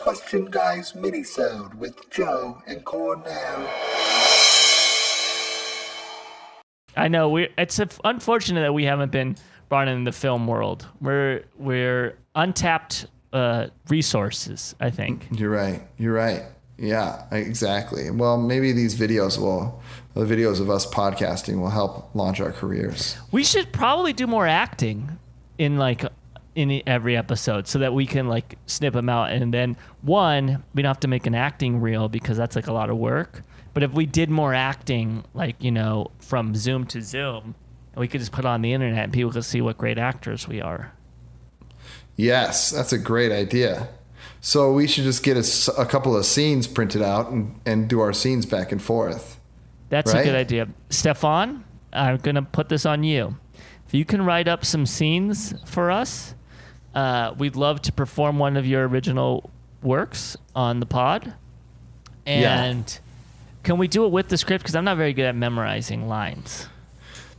Question Guys Minisode with Joe and Cornell. I know it's unfortunate that we haven't been brought in the film world. We're untapped resources, I think. You're right. Yeah, exactly. Well, maybe the videos of us podcasting will help launch our careers. We should probably do more acting in every episode so that we can like snip them out. And then we don't have to make an acting reel because that's like a lot of work. But if we did more acting, like, from Zoom to Zoom, we could just put it on the internet and people could see what great actors we are. Yes, that's a great idea. So we should just get a couple of scenes printed out and do our scenes back and forth. That's a good idea. Stefan, I'm going to put this on you. If you can write up some scenes for us, we'd love to perform one of your original works on the pod. And can we do it with the script? Because I'm not very good at memorizing lines.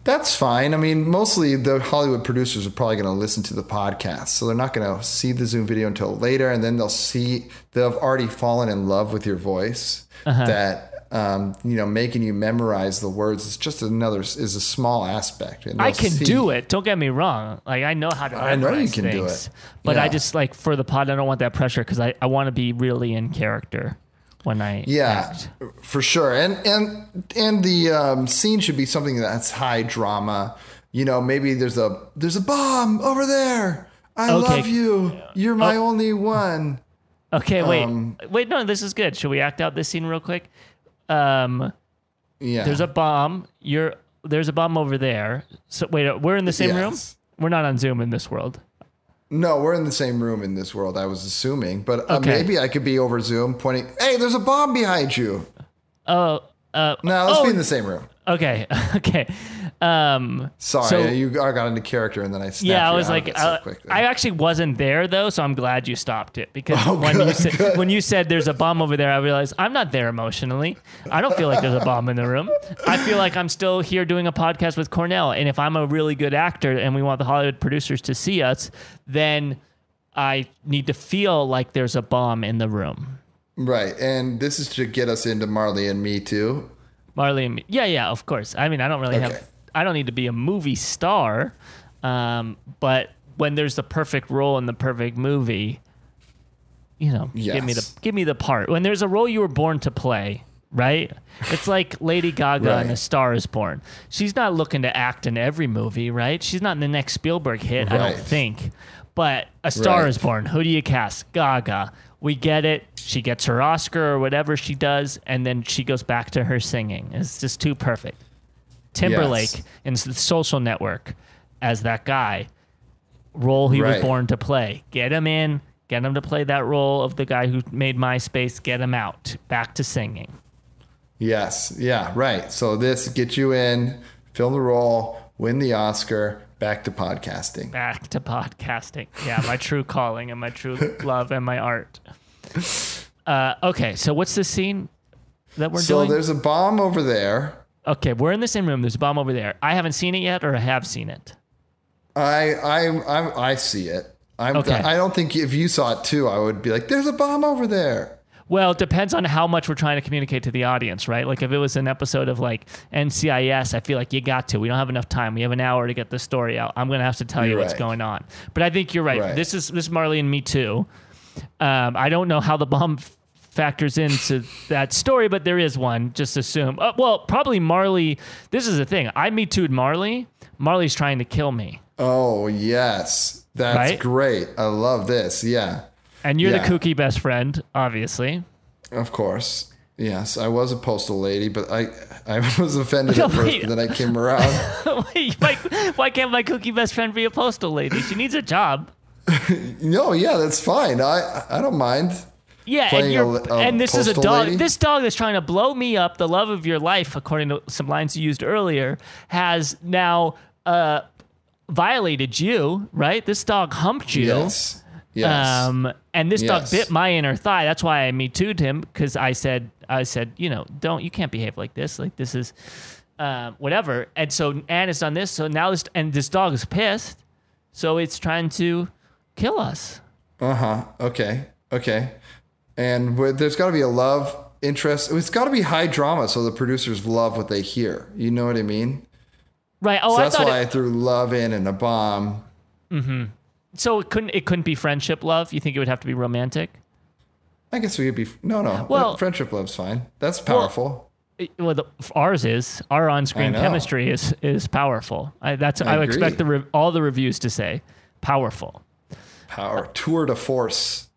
That's fine. I mean, mostly the Hollywood producers are probably going to listen to the podcast, so they're not going to see the Zoom video until later, and then they'll have already fallen in love with your voice. That making you memorize the words is a small aspect. And I can do it. Don't get me wrong. Like, I know how to memorize I know you can things, do it. But I just for the pod, I don't want that pressure because I want to be really in character when I act. For sure. And the scene should be something that's high drama. Maybe there's a bomb over there. I love you. You're my only one. Okay, wait, no, this is good. Should we act out this scene real quick? There's a bomb. There's a bomb over there. So wait, we're in the same room? We're not on Zoom in this world. No, we're in the same room in this world, I was assuming. But maybe I could be over Zoom pointing, hey, there's a bomb behind you. No, let's be in the same room. Okay. Sorry, you got into character and then I snapped you I was like, so quickly. I actually wasn't there though, so I'm glad you stopped it because when you said there's a bomb over there, I realized I'm not there emotionally. I don't feel like there's a bomb in the room. I feel like I'm still here doing a podcast with Cornell, and if I'm a really good actor and we want the Hollywood producers to see us, then I need to feel like there's a bomb in the room. Right, and this is to get us into Marley and Me too. Marley and Me. Yeah, of course. I mean, I don't really I don't need to be a movie star, but when there's the perfect role in the perfect movie, give me the part. When there's a role you were born to play, right? It's like Lady Gaga in A Star Is Born. She's not looking to act in every movie, right? She's not in the next Spielberg hit, I don't think. But A Star Is Born. Who do you cast? Gaga. We get it. She gets her Oscar or whatever she does, and then she goes back to her singing. It's just too perfect. Timberlake in The Social Network as that guy. Role he was born to play. Get him in. Get him to play that role of the guy who made MySpace. Get him out. Back to singing. Yes. Yeah, right. So this gets you in, film the role, win the Oscar, back to podcasting. Back to podcasting. Yeah, my true calling and my true love and my art. Okay, so what's the scene that we're doing? So there's a bomb over there. Okay, we're in the same room. There's a bomb over there. I haven't seen it yet, or I have seen it. I see it. I don't think if you saw it too, I would be like, "There's a bomb over there." Well, it depends on how much we're trying to communicate to the audience, right? Like if it was an episode of like NCIS, I feel like you got to. We don't have enough time. We have an hour to get the story out. I'm going to have to tell you what's going on. But I think you're right. This is Marley and Me too. I don't know how the bomb factors into that story, but there is one. Just assume. Well, probably Marley. This is the thing. I Me Too'd Marley. Marley's trying to kill me. Oh, yes. That's great. I love this. Yeah. And you're the kooky best friend, obviously. Of course. Yes, I was a postal lady, but I was offended at first, but then I came around. Why can't my kooky best friend be a postal lady? She needs a job. No, yeah, that's fine. I don't mind. Yeah, and this is a dog. Lady. This dog that's trying to blow me up, the love of your life, according to some lines you used earlier, has now violated you, right? This dog humped you. Yes. Yes. And this dog bit my inner thigh. That's why I Me Too'd him, because I said, you can't behave like this. Like this is whatever. And so Anne has done this. So now this dog is pissed. So it's trying to kill us. Okay. And there's got to be a love interest. It's got to be high drama so the producers love what they hear. You know what I mean? Right. Oh, so that's why I threw love in and a bomb. Mm-hmm. So it couldn't be friendship love? You think it would have to be romantic? I guess we could be... No. Well, friendship love's fine. That's powerful. Ours is. Our on-screen chemistry is powerful. I expect all the reviews to say powerful. Tour de force.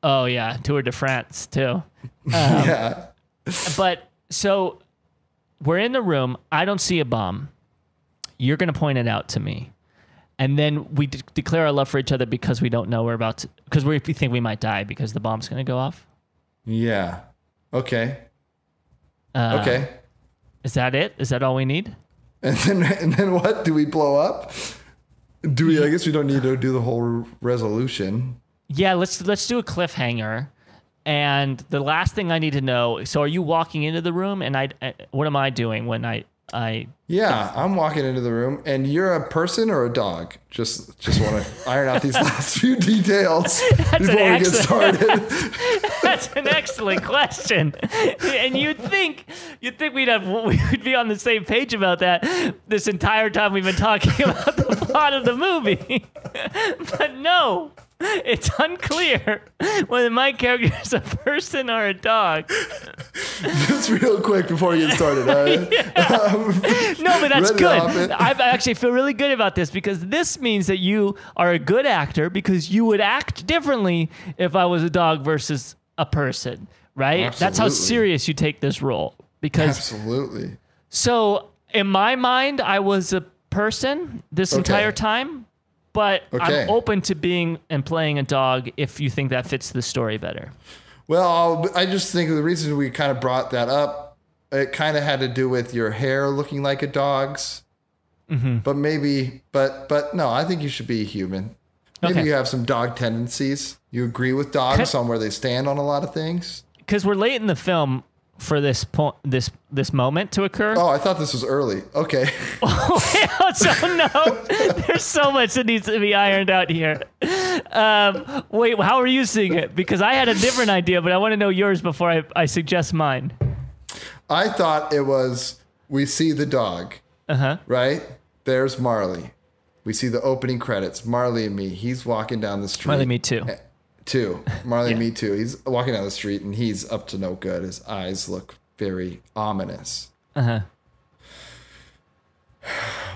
Oh, yeah. Tour de France, too. Yeah. But so we're in the room. I don't see a bomb. You're going to point it out to me. And then we declare our love for each other because we don't know because we think we might die because the bomb's going to go off. Yeah. Okay. Okay. Is that it? Is that all we need? And then what? Do we blow up? I guess we don't need to do the whole resolution. Yeah, let's do a cliffhanger. And the last thing I need to know, so are you walking into the room and what am I doing when I Yeah, I'm walking into the room and you're a person or a dog? Just want to iron out these last few details before we get started. That's an excellent question. And you'd think we'd be on the same page about that this entire time we've been talking about the plot of the movie. But no. It's unclear whether my character is a person or a dog. Just real quick before you get started. No, but that's good. I actually feel really good about this because this means that you are a good actor because you would act differently if I was a dog versus a person, right? Absolutely. That's how serious you take this role. Absolutely. So in my mind, I was a person this entire time. But okay. I'm open to being and playing a dog if you think that fits the story better. Well, I just think the reason we kind of brought that up, it kind of had to do with your hair looking like a dog's. Mm-hmm. But no, I think you should be a human. Maybe you have some dog tendencies. You agree with dogs on where they stand on a lot of things. Because we're late in the film for this moment to occur. Oh, I thought this was early. Okay. So no, there's so much that needs to be ironed out here. Wait, how are you seeing it? Because I had a different idea, but I want to know yours before I suggest mine. I thought it was, we see the dog, right? There's Marley. We see the opening credits, Marley and Me. He's walking down the street. Marley Me too. Marley Me too. He's walking down the street and he's up to no good. His eyes look very ominous.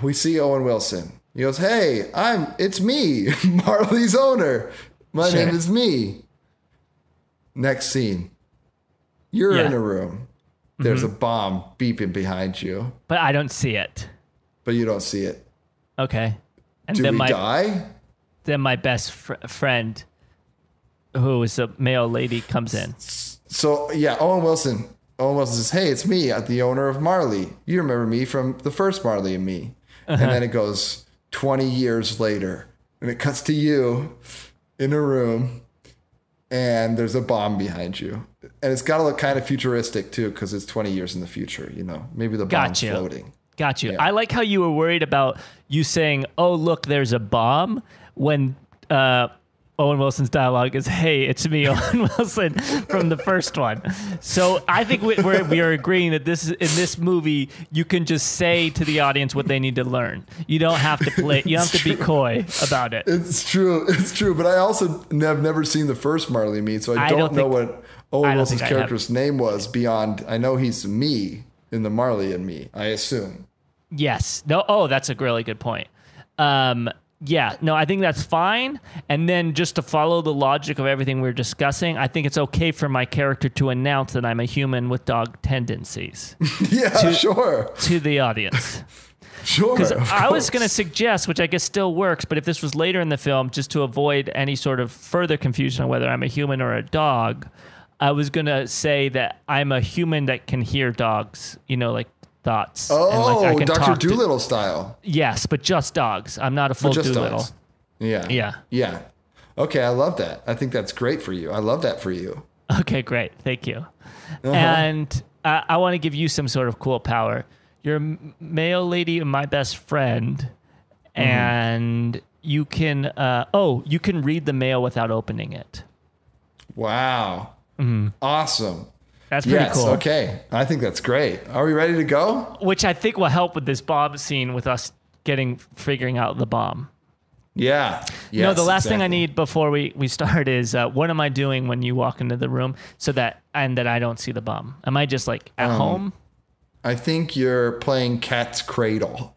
We see Owen Wilson. He goes, "Hey, it's me, Marley's owner. My name is Me." Next scene. You're in a room. There's a bomb beeping behind you. But I don't see it. But you don't see it. Okay. And do we die? Then my best friend, who is a male lady, comes in. So, yeah, Owen Wilson says, "Hey, it's me, the owner of Marley. You remember me from the first Marley and Me." And then it goes 20 years later, and it cuts to you in a room, and there's a bomb behind you. And it's got to look kind of futuristic, too, because it's 20 years in the future, you know. Maybe the bomb's floating. Got you. Yeah. I like how you were worried about you saying, "Oh, look, there's a bomb," when Owen Wilson's dialogue is, "Hey, it's me, Owen Wilson," from the first one. So I think we are agreeing that in this movie, you can just say to the audience what they need to learn. You don't have to play. You don't have to be coy about it. It's true. It's true. But I also have never seen the first Marley Me, so I don't know what Owen Wilson's character's name was beyond. I know he's Me in the Marley and Me, I assume. Yes. No. Oh, that's a really good point. Yeah, no, I think that's fine. And then just to follow the logic of everything we're discussing, I think it's okay for my character to announce that I'm a human with dog tendencies. Sure. To the audience. Sure. Because I was going to suggest, which I guess still works, but if this was later in the film, just to avoid any sort of further confusion on whether I'm a human or a dog, I was going to say that I'm a human that can hear dogs, like thoughts. Oh, and I can Dr. Dolittle style. Yes, but just dogs. I'm not a full Dolittle. Yeah. Okay, I love that. I think that's great for you. I love that for you. Okay, great. Thank you. And I want to give you some sort of cool power. You're a male lady and my best friend, and you can you can read the mail without opening it. Wow. Awesome. That's pretty cool. Okay. I think that's great. Are we ready to go? Which I think will help with this bomb scene with us figuring out the bomb. Yeah. The last thing I need before we start is what am I doing when you walk into the room that I don't see the bomb? Am I just like at home? I think you're playing Cat's Cradle.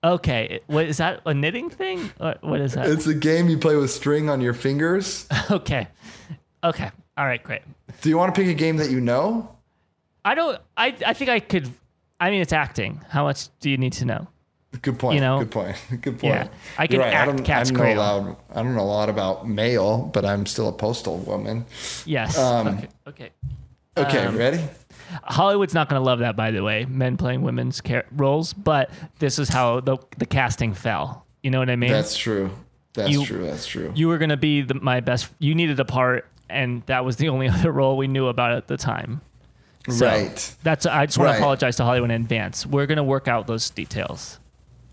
Okay. What is that? A knitting thing? What is that? It's a game you play with string on your fingers. Okay. All right, great. Do you want to pick a game that you know? I think I could. I mean, it's acting. How much do you need to know? Good point. Good point. Yeah, I can right. act Cat's Cradle. I don't know a lot about mail, but I'm still a postal woman. Yes. Okay. Ready? Hollywood's not going to love that, by the way, men playing women's roles, but this is how the casting fell. You know what I mean? That's true. That's true. You were going to be my best. You needed a part, and that was the only other role we knew about at the time. So right. I just want to apologize to Hollywood in advance. We're going to work out those details.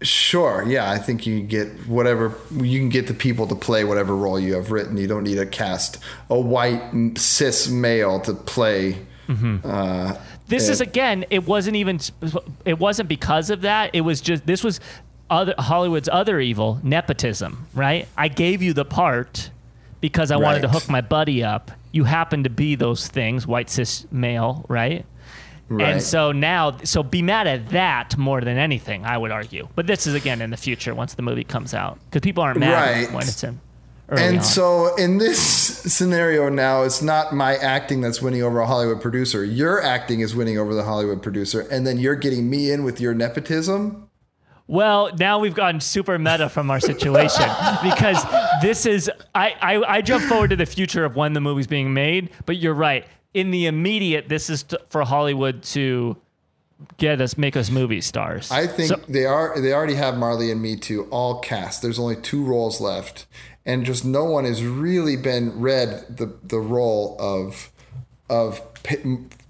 Sure. Yeah, I think you can get the people to play whatever role you have written. You don't need to cast a white cis male to play. This is again. It wasn't because of that. It was just this was Hollywood's other evil, nepotism. Right. I gave you the part because I wanted to hook my buddy up. You happen to be those things, white cis male. Right. And so be mad at that more than anything, I would argue. But this is, again, in the future once the movie comes out. Because people aren't mad when it's in early on. So in this scenario now, it's not my acting that's winning over a Hollywood producer. Your acting is winning over the Hollywood producer. And then you're getting me in with your nepotism? Well, now we've gotten super meta from our situation. Because this is... I jump forward to the future of when the movie's being made. But you're right. In the immediate, this is for Hollywood to make us movie stars. I think they already have Marley and Me to all cast. There's only 2 roles left, and just no one has really been read the role of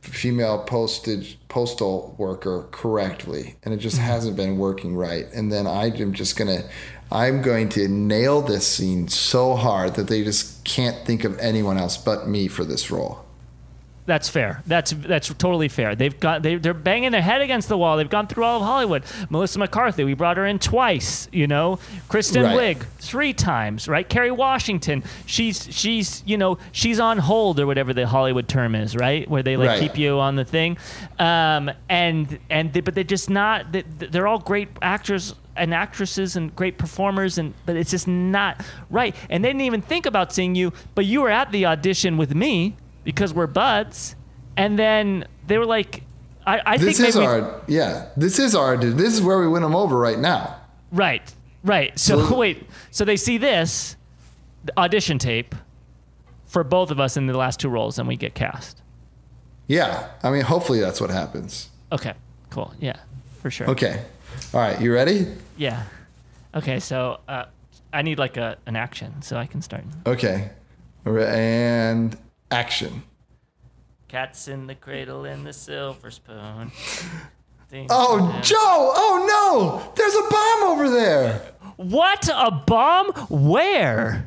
female postal worker correctly, and it just hasn't been working right. And then I'm going to nail this scene so hard that they just can't think of anyone else but me for this role. That's fair. That's totally fair. They're banging their head against the wall. They've gone through all of Hollywood. Melissa McCarthy, we brought her in twice. Kristen Wiig 3 times. Right? Kerry Washington. She's on hold or whatever the Hollywood term is. Right? Where they keep you on the thing. But they're just not. They're all great actors and actresses and great performers, but it's just not right. And they didn't even think about seeing you, but you were at the audition with me. Because we're buds, and then they were like, This is where we win them over right now. Right. So wait, so they see this audition tape for both of us in the last 2 roles, and we get cast. Yeah, I mean, hopefully that's what happens. Okay, cool. Yeah, for sure. Okay, all right, you ready? Yeah. Okay, so I need like an action, so I can start. Okay, and. Action. Cat's in the cradle in the silver spoon. Oh, Joe! Oh, no! There's a bomb over there! What? A bomb? Where?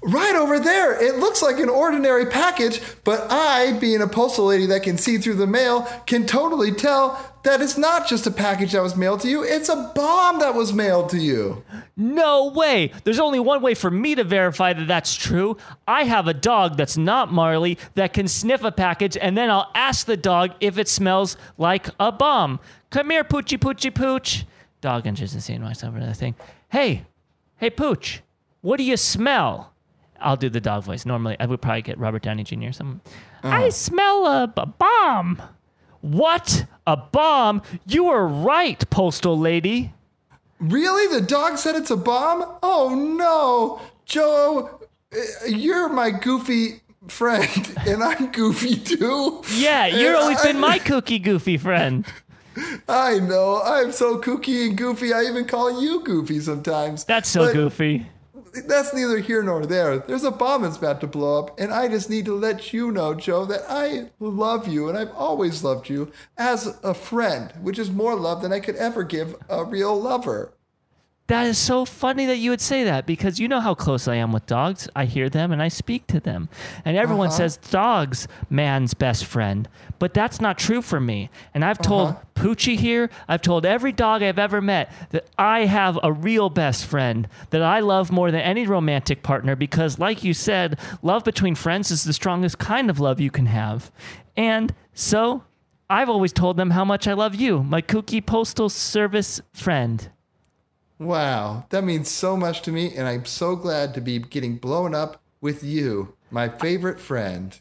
Right over there. It looks like an ordinary package, but I, being a postal lady that can see through the mail, can totally tell that it's not just a package that was mailed to you. It's a bomb that was mailed to you. No way. There's only one way for me to verify that that's true. I have a dog that's not Marley that can sniff a package, and then I'll ask the dog if it smells like a bomb. Come here, Poochie, Poochie, Pooch. Dog enters the scene, walks over to the thing. Hey, Pooch, what do you smell? I'll do the dog voice. Normally, I would probably get Robert Downey Jr. or something. I smell a bomb. What? A bomb? You were right, postal lady. Really? The dog said it's a bomb? Oh, no. Joe, you're my goofy friend, and I'm goofy, too. Yeah, you've always been my kooky, goofy friend. I know. I'm so kooky and goofy, I even call you goofy sometimes. That's so goofy. That's neither here nor there. There's a bomb that's about to blow up, and I just need to let you know, Joe, that I love you, and I've always loved you as a friend, which is more love than I could ever give a real lover. That is so funny that you would say that, because you know how close I am with dogs. I hear them and I speak to them. And everyone says dog's man's best friend. But that's not true for me. And I've told Poochie here, I've told every dog I've ever met that I have a real best friend that I love more than any romantic partner, because like you said, love between friends is the strongest kind of love you can have. And so I've always told them how much I love you, my kooky postal service friend. Wow, that means so much to me, and I'm so glad to be getting blown up with you, my favorite friend.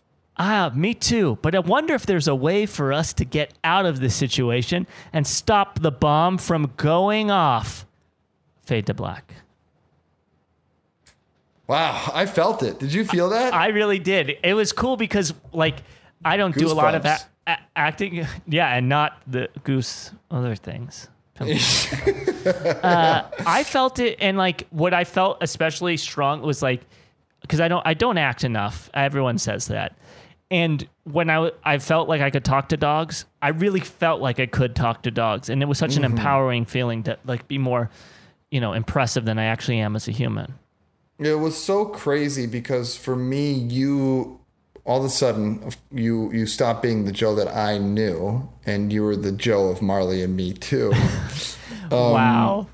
Me too. But I wonder if there's a way for us to get out of this situation and stop the bomb from going off. Fade to black. Wow, I felt it. Did you feel that? I really did. It was cool because, like, I don't do a lot of acting. Yeah, and not the goose other things. I felt it, and like what I felt especially strong was like, because I don't act enough. Everyone says that, and when I felt like I could talk to dogs, I really felt like I could talk to dogs, and it was such an empowering feeling to like be more, impressive than I actually am as a human. It was so crazy because for me, you all of a sudden you stopped being the Joe that I knew, and you were the Joe of Marley and Me too. Wow.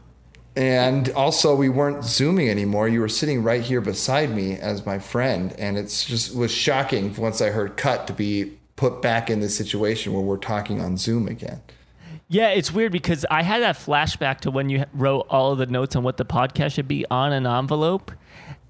And also we weren't Zooming anymore. You were sitting right here beside me as my friend. And it's just was shocking once I heard cut to be put back in this situation where we're talking on Zoom again. Yeah, it's weird because I had that flashback to when you wrote all of the notes on what the podcast should be on an envelope.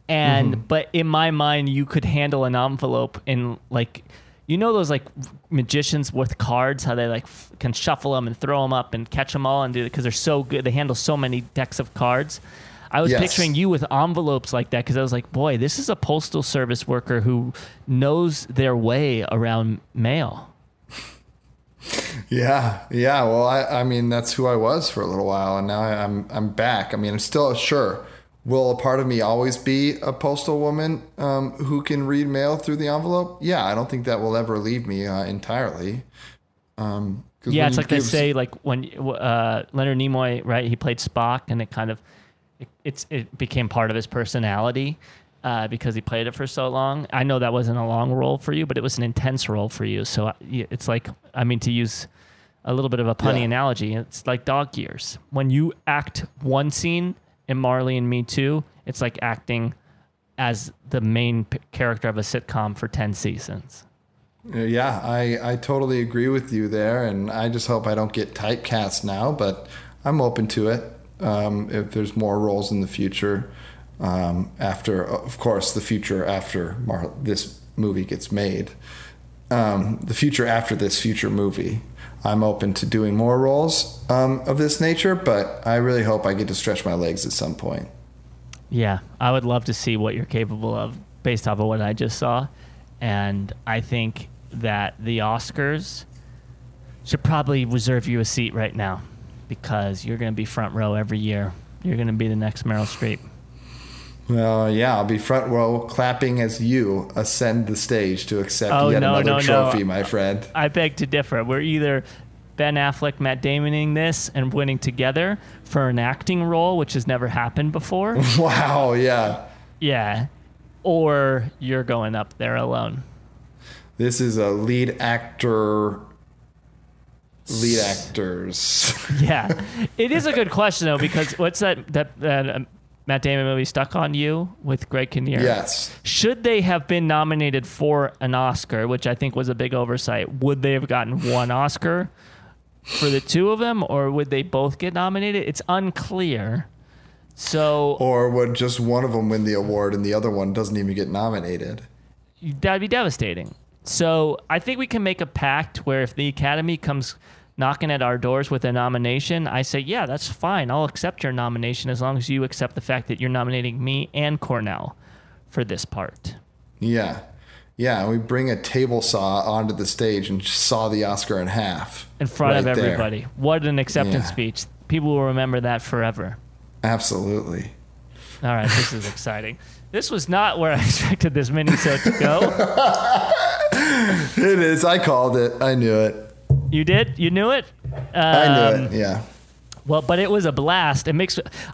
And but in my mind, you could handle an envelope in like, those like magicians with cards, how they like can shuffle them and throw them up and catch them all and do it because they're so good. They handle so many decks of cards. I was picturing you with envelopes like that because I was like, boy, this is a postal service worker who knows their way around mail. Yeah. Well, I mean, that's who I was for a little while, and now I'm back. I mean, I'm still sure. Will a part of me always be a postal woman who can read mail through the envelope? Yeah, I don't think that will ever leave me entirely. Yeah, it's like they say, like when Leonard Nimoy, right? He played Spock, and it kind of it became part of his personality because he played it for so long. I know that wasn't a long role for you, but it was an intense role for you. So it's like, I mean, to use a little bit of a punny analogy, it's like dog years. When you act one scene in Marley and Me Too, it's like acting as the main character of a sitcom for 10 seasons. Yeah, I totally agree with you there, and I just hope I don't get typecast now, but I'm open to it if there's more roles in the future after, of course, the future after this movie gets made. The future after this future movie. I'm open to doing more roles of this nature, but I really hope I get to stretch my legs at some point. Yeah, I would love to see what you're capable of based off of what I just saw. And I think that the Oscars should probably reserve you a seat right now because you're going to be front row every year. You're going to be the next Meryl Streep. Well, yeah, I'll be front row clapping as you ascend the stage to accept another trophy, my friend. I beg to differ. We're either Ben Affleck, Matt Damoning this and winning together for an acting role, which has never happened before. Wow, yeah. Yeah. Or you're going up there alone. This is a lead actors. Yeah. It is a good question, though, because what's that Matt Damon movie, Stuck on You, with Greg Kinnear? Yes. Should they have been nominated for an Oscar, which I think was a big oversight, would they have gotten one Oscar for the two of them, or would they both get nominated? It's unclear. So, or would just one of them win the award and the other one doesn't even get nominated? That'd be devastating. So I think we can make a pact where if the Academy comes knocking at our doors with a nomination, I say, yeah, that's fine. I'll accept your nomination as long as you accept the fact that you're nominating me and Cornell for this part. Yeah. Yeah, we bring a table saw onto the stage and saw the Oscar in half. In front of everybody. There. What an acceptance speech. People will remember that forever. Absolutely. All right, this is exciting. This was not where I expected this minisode to go. It is. I called it. I knew it. You did? You knew it? I knew it, yeah. Well, but it was a blast.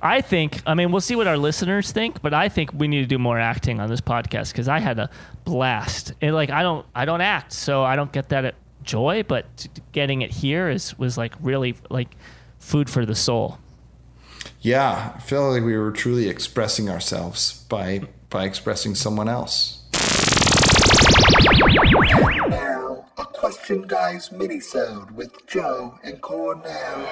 I think, I mean, we'll see what our listeners think, but I think we need to do more acting on this podcast because I had a blast. And like, I don't act, so I don't get that joy, but getting it here was like really like food for the soul. Yeah, I feel like we were truly expressing ourselves by expressing someone else. Now, a Question Guys Minisode with Joe and Cornell.